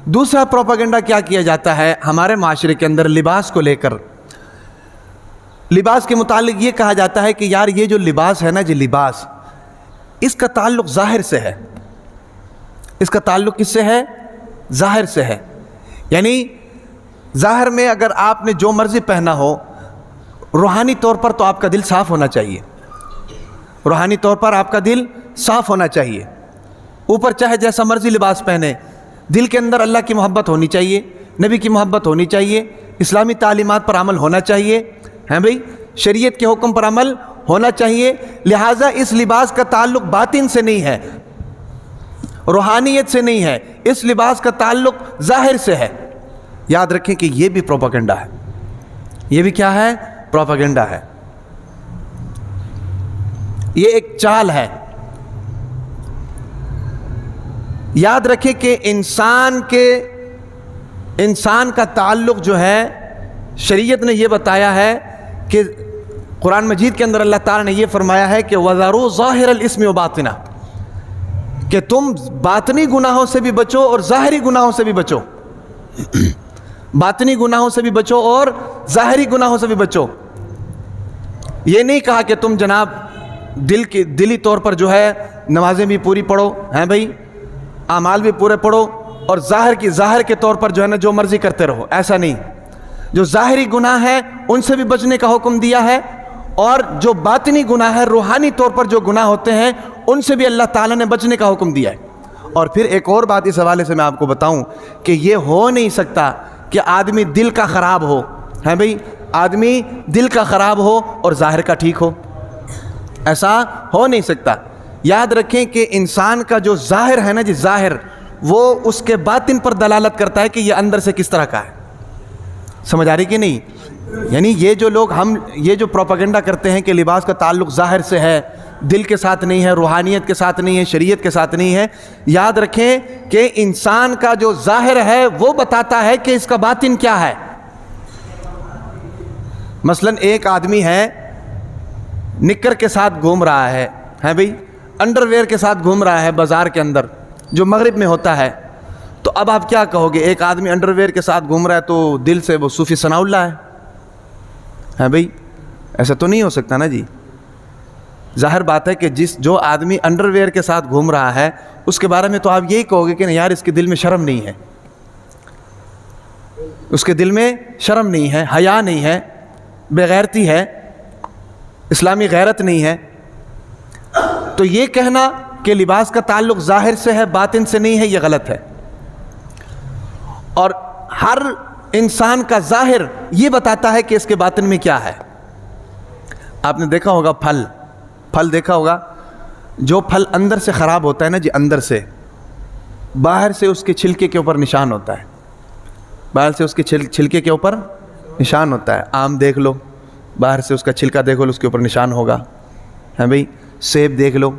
دوسرا پروپیگنڈا کیا کیا جاتا ہے ہمارے معاشرے کے اندر لباس کو لے کر؟ لباس کے متعلق یہ کہا جاتا ہے کہ یار یہ جو لباس ہے نا جی، لباس اس کا تعلق ظاہر سے ہے. اس کا تعلق کس سے ہے؟ ظاہر سے ہے. یعنی ظاہر میں اگر آپ نے جو مرضی پہنا ہو، روحانی طور پر تو آپ کا دل صاف ہونا چاہیے. روحانی طور پر آپ کا دل صاف ہونا چاہیے. اوپر چاہے جیسا مرضی لباس پہنے، دل کے اندر اللہ کی محبت ہونی چاہیے، نبی کی محبت ہونی چاہیے، اسلامی تعلیمات پر عمل ہونا چاہیے، ہیں بھئی، شریعت کے حکم پر عمل ہونا چاہیے. لہٰذا اس لباس کا تعلق باطن سے نہیں ہے، روحانیت سے نہیں ہے، اس لباس کا تعلق ظاہر سے ہے. یاد رکھیں کہ یہ بھی پروپیگنڈا ہے. یہ بھی کیا ہے؟ پروپیگنڈا ہے. یہ ایک چال ہے. یاد رکھیں کہ انسان کا تعلق جو ہے، شریعت نے یہ بتایا ہے کہ قرآن مجید کے اندر اللہ تعالیٰ نے یہ فرمایا ہے کہ وَذَرُوا ظَاهِرَ الْإِثْمِ وَبَاطِنَهُ، کہ تم باطنی گناہوں سے بھی بچو اور ظاہری گناہوں سے بھی بچو. باطنی گناہوں سے بھی بچو اور ظاہری گناہوں سے بھی بچو. یہ نہیں کہا کہ تم جناب دلی طور پر جو ہے نمازیں بھی پوری پڑھو، ہیں بھئی، اعمال بھی پورے پڑھو، اور ظاہر کے طور پر جو ہے نا جو مرضی کرتے رہو. ایسا نہیں. جو ظاہری گناہ ہے ان سے بھی بچنے کا حکم دیا ہے، اور جو باطنی گناہ ہے، روحانی طور پر جو گناہ ہوتے ہیں، ان سے بھی اللہ تعالیٰ نے بچنے کا حکم دیا ہے. اور پھر ایک اور بات اس حوالے سے میں آپ کو بتاؤں کہ یہ ہو نہیں سکتا کہ آدمی دل کا خراب ہو، ہیں بھئی، آدمی دل کا خراب ہو اور ظاہر کا ٹھیک ہو. ایسا ہو نہیں سکتا. یاد رکھیں کہ انسان کا جو ظاہر ہے نا جی، ظاہر، وہ اس کے باطن پر دلالت کرتا ہے کہ یہ اندر سے کس طرح کا ہے. سمجھ آ رہی کہ نہیں؟ یعنی یہ جو لوگ یہ جو پروپیگنڈا کرتے ہیں کہ لباس کا تعلق ظاہر سے ہے، دل کے ساتھ نہیں ہے، روحانیت کے ساتھ نہیں ہے، شریعت کے ساتھ نہیں ہے. یاد رکھیں کہ انسان کا جو ظاہر ہے وہ بتاتا ہے کہ اس کا باطن کیا ہے. مثلا ایک آدمی ہے، نکر کے ساتھ گھوم رہا ہے بھئی، انڈر ویئر کے ساتھ گھوم رہا ہے بازار کے اندر، جو مغرب میں ہوتا ہے. تو اب آپ کیا کہو گے؟ ایک آدمی انڈر ویئر کے ساتھ گھوم رہا ہے تو دل سے وہ صوفی ثناء اللہ ہے بھئی؟ ایسا تو نہیں ہو سکتا نا جی. ظاہر بات ہے کہ جو آدمی انڈر ویئر کے ساتھ گھوم رہا ہے اس کے بارے میں تو آپ یہی کہو گے کہ نہیں یار، اس کے دل میں شرم نہیں ہے، اس کے دل میں شرم نہیں ہے، حیا نہیں ہے، بے غیرتی ہے، اسلامی غیرت نہیں ہے. تو یہ کہنا کہ لباس کا تعلق ظاہر سے ہے، باطن سے نہیں ہے، یہ غلط ہے. اور ہر انسان کا ظاہر یہ بتاتا ہے کہ اس کے باطن میں کیا ہے. آپ نے دیکھا ہوگا پھل دیکھا ہوگا، جو پھل اندر سے خراب ہوتا ہے نا جی، اندر سے، باہر سے اس کے چھلکے کے اوپر نشان ہوتا ہے. باہر سے اس کے چھلکے کے اوپر نشان ہوتا ہے. آم دیکھ لو، باہر سے اس کا چھلکا دیکھو، اس کے اوپر نشان ہوگا، ہیں بھئی. سیب دیکھ لو،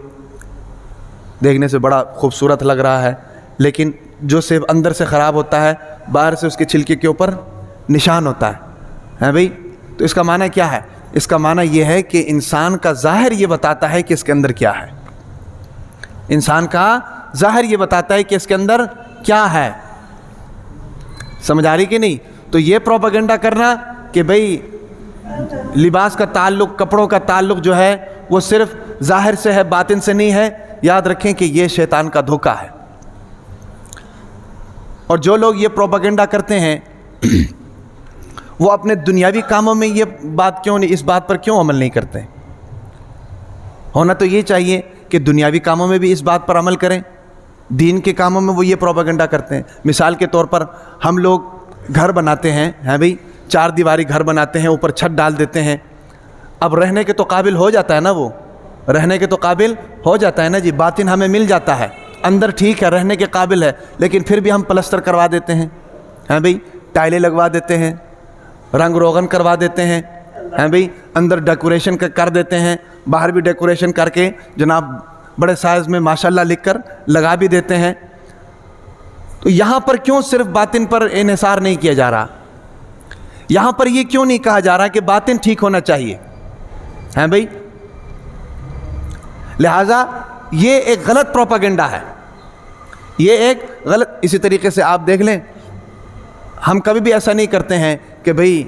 دیکھنے سے بڑا خوبصورت لگ رہا ہے، لیکن جو سیب اندر سے خراب ہوتا ہے، باہر سے اس کے چھلکے کے اوپر نشان ہوتا ہے، ہیں بھئی. تو اس کا معنی کیا ہے؟ اس کا معنی یہ ہے کہ انسان کا ظاہر یہ بتاتا ہے کہ اس کے اندر کیا ہے. انسان کا ظاہر یہ بتاتا ہے کہ اس کے اندر کیا ہے. سمجھ آ رہی کہ نہیں؟ تو یہ پروپیگنڈا کرنا کہ بھئی لباس کا تعلق، کپڑوں کا تعلق جو ہے وہ صرف ظاہر سے ہے، باطن سے نہیں ہے، یاد رکھیں کہ یہ شیطان کا دھوکہ ہے. اور جو لوگ یہ پروپیگنڈا کرتے ہیں وہ اپنے دنیاوی کاموں میں یہ بات کیوں نہیں، اس بات پر کیوں عمل نہیں کرتے؟ ہونا تو یہ چاہیے کہ دنیاوی کاموں میں بھی اس بات پر عمل کریں. دین کے کاموں میں وہ یہ پروپیگنڈا کرتے ہیں. مثال کے طور پر ہم لوگ گھر بناتے ہیں بھئی، 4 دیواری گھر بناتے ہیں، اوپر چھت ڈال دیتے ہیں. اب رہنے کے تو قابل ہو جاتا ہے نا، وہ رہنے کے تو قابل ہو جاتا ہے نا جی. باطن ہمیں مل جاتا ہے، اندر ٹھیک ہے، رہنے کے قابل ہے، لیکن پھر بھی ہم پلستر کروا دیتے ہیں بھئی، ٹائلیں لگوا دیتے ہیں، رنگ روغن کروا دیتے ہیں بھئی، اندر ڈیکوریشن کر دیتے ہیں، باہر بھی ڈیکوریشن کر کے جناب بڑے سائز میں ماشاءاللہ لکھ کر لگا بھی دیتے ہیں. تو یہاں پر کیوں صرف باطن پر انحصار نہیں کیا جا رہا؟ یہاں پر یہ کیوں نہیں کہا جا رہا کہ باطن ٹھیک ہونا چاہیے بھئی؟ لہٰذا یہ ایک غلط پروپیگنڈا ہے. یہ ایک غلط. اسی طریقے سے آپ دیکھ لیں، ہم کبھی بھی ایسا نہیں کرتے ہیں کہ بھئی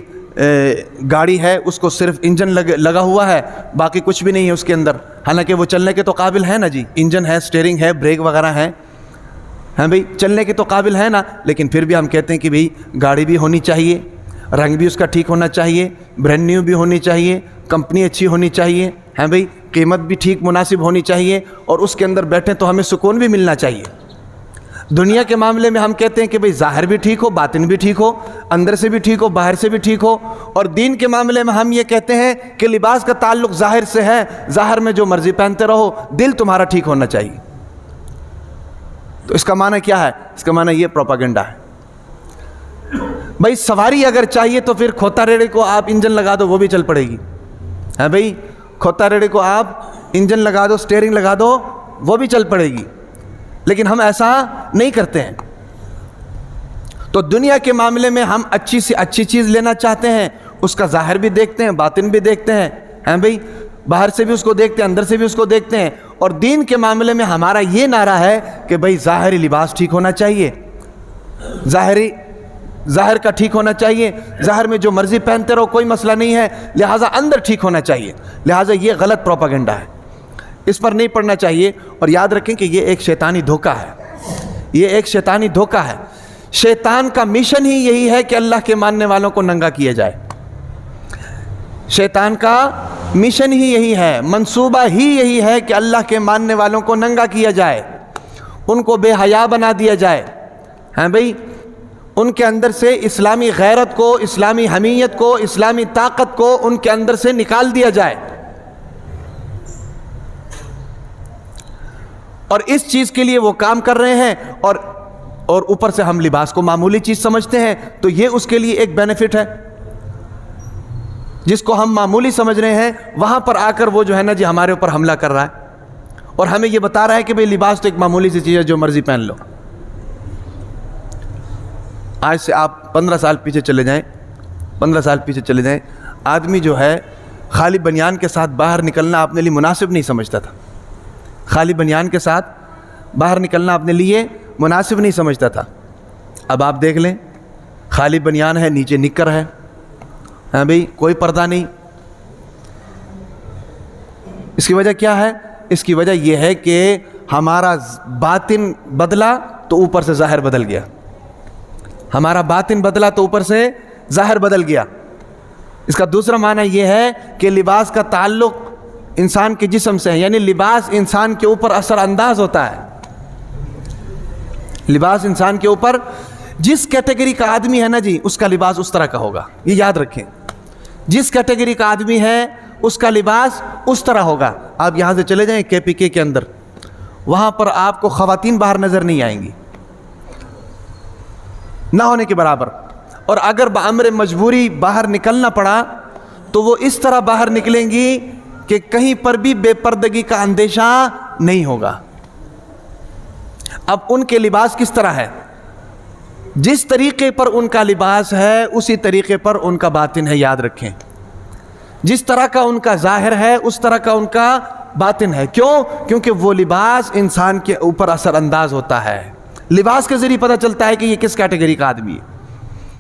گاڑی ہے اس کو صرف انجن لگا ہوا ہے، باقی کچھ بھی نہیں ہے اس کے اندر، حالانکہ وہ چلنے کے تو قابل ہے نا جی، انجن ہے، سٹیئرنگ ہے، بریک وغیرہ ہیں، ہاں بھئی چلنے کے تو قابل ہے نا، لیکن پھر بھی ہم کہتے ہیں کہ بھئی گاڑی بھی ہونی چاہیے، رنگ بھی اس کا ٹھیک ہونا چاہیے، برینڈ نیو بھی ہونی چاہیے، کمپنی اچھی ہونی چاہیے، ہاں بھئی قیمت بھی ٹھیک مناسب ہونی چاہیے، اور اس کے اندر بیٹھیں تو ہمیں سکون بھی ملنا چاہیے. دنیا کے معاملے میں ہم کہتے ہیں کہ بھئی ظاہر بھی ٹھیک ہو، باطن بھی ٹھیک ہو، اندر سے بھی ٹھیک ہو، باہر سے بھی ٹھیک ہو. اور دین کے معاملے میں ہم یہ کہتے ہیں کہ لباس کا تعلق ظاہر سے ہے، ظاہر میں جو مرضی پہنتے رہو، دل تمہارا ٹھیک ہونا چاہیے. تو اس کا معنی کیا ہے؟ اس کا معنی یہ پروپیگنڈا ہے. بھئی سواری اگر چاہیے تو پھر کھوتا ریڑے کو آپ انجن لگا دو، وہ بھی چل پڑے گی. ہاں بھئی کھوتا ریڑے کو آپ انجن لگا دو، سٹیئرنگ لگا دو، وہ بھی چل پڑے گی. لیکن ہم ایسا نہیں کرتے ہیں. تو دنیا کے معاملے میں ہم اچھی سے اچھی چیز لینا چاہتے ہیں، اس کا ظاہر بھی دیکھتے ہیں، باطن بھی دیکھتے ہیں، ہاں بھئی باہر سے بھی اس کو دیکھتے ہیں، اندر سے بھی اس کو دیکھتے ہیں. اور دین کے معاملے میں ہمارا یہ نعرہ ہے کہ بھئی ظاہری لباس ٹھیک ہونا چاہیے، ظاہر کا ٹھیک ہونا چاہیے، ظاہر میں جو مرضی پہنتے رہو کوئی مسئلہ نہیں ہے، لہٰذا اندر ٹھیک ہونا چاہیے. لہٰذا یہ غلط پروپیگنڈا ہے، اس پر نہیں پڑنا چاہیے. اور یاد رکھیں کہ یہ ایک شیطانی دھوکہ ہے، یہ ایک شیطانی دھوکہ ہے. شیطان کا مشن ہی یہی ہے کہ اللہ کے ماننے والوں کو ننگا کیا جائے. شیطان کا مشن ہی یہی ہے، منصوبہ ہی یہی ہے کہ اللہ کے ماننے والوں کو ننگا کیا جائے، ان کو بے حیا بنا دیا جائے. ہاں بھئی ان کے اندر سے اسلامی غیرت کو، اسلامی حمیت کو، اسلامی طاقت کو ان کے اندر سے نکال دیا جائے. اور اس چیز کے لیے وہ کام کر رہے ہیں، اور اوپر سے ہم لباس کو معمولی چیز سمجھتے ہیں. تو یہ اس کے لیے ایک بینیفٹ ہے. جس کو ہم معمولی سمجھ رہے ہیں وہاں پر آ کر وہ جو ہے نا جی ہمارے اوپر حملہ کر رہا ہے، اور ہمیں یہ بتا رہا ہے کہ بھئی لباس تو ایک معمولی سی چیز ہے، جو مرضی پہن لو. آج سے آپ 15 سال پیچھے چلے جائیں، 15 سال پیچھے چلے جائیں، آدمی جو ہے خالی بنیان کے ساتھ باہر نکلنا اپنے لیے مناسب نہیں سمجھتا تھا. خالی بنیان کے ساتھ باہر نکلنا اپنے لیے مناسب نہیں سمجھتا تھا. اب آپ دیکھ لیں، خالی بنیان ہے، نیچے نکر ہے، ہاں بھئی کوئی پردہ نہیں. اس کی وجہ کیا ہے؟ اس کی وجہ یہ ہے کہ ہمارا باطن بدلا تو اوپر سے ظاہر بدل گیا. ہمارا باطن بدلا تو اوپر سے ظاہر بدل گیا. اس کا دوسرا معنی یہ ہے کہ لباس کا تعلق انسان کے جسم سے ہے، یعنی لباس انسان کے اوپر اثر انداز ہوتا ہے. لباس انسان کے اوپر، جس کیٹیگری کا آدمی ہے نا جی اس کا لباس اس طرح کا ہوگا. یہ یاد رکھیں، جس کیٹیگری کا آدمی ہے اس کا لباس اس طرح ہوگا. آپ یہاں سے چلے جائیں KPK کے اندر، وہاں پر آپ کو خواتین باہر نظر نہیں آئیں گی، نہ ہونے کے برابر. اور اگر بامر مجبوری باہر نکلنا پڑا تو وہ اس طرح باہر نکلیں گی کہ کہیں پر بھی بے پردگی کا اندیشہ نہیں ہوگا. اب ان کے لباس کس طرح ہے؟ جس طریقے پر ان کا لباس ہے اسی طریقے پر ان کا باطن ہے. یاد رکھیں، جس طرح کا ان کا ظاہر ہے اس طرح کا ان کا باطن ہے. کیوں؟ کیونکہ وہ لباس انسان کے اوپر اثر انداز ہوتا ہے. لباس کے ذریعے پتہ چلتا ہے کہ یہ کس کیٹیگری کا آدمی ہے.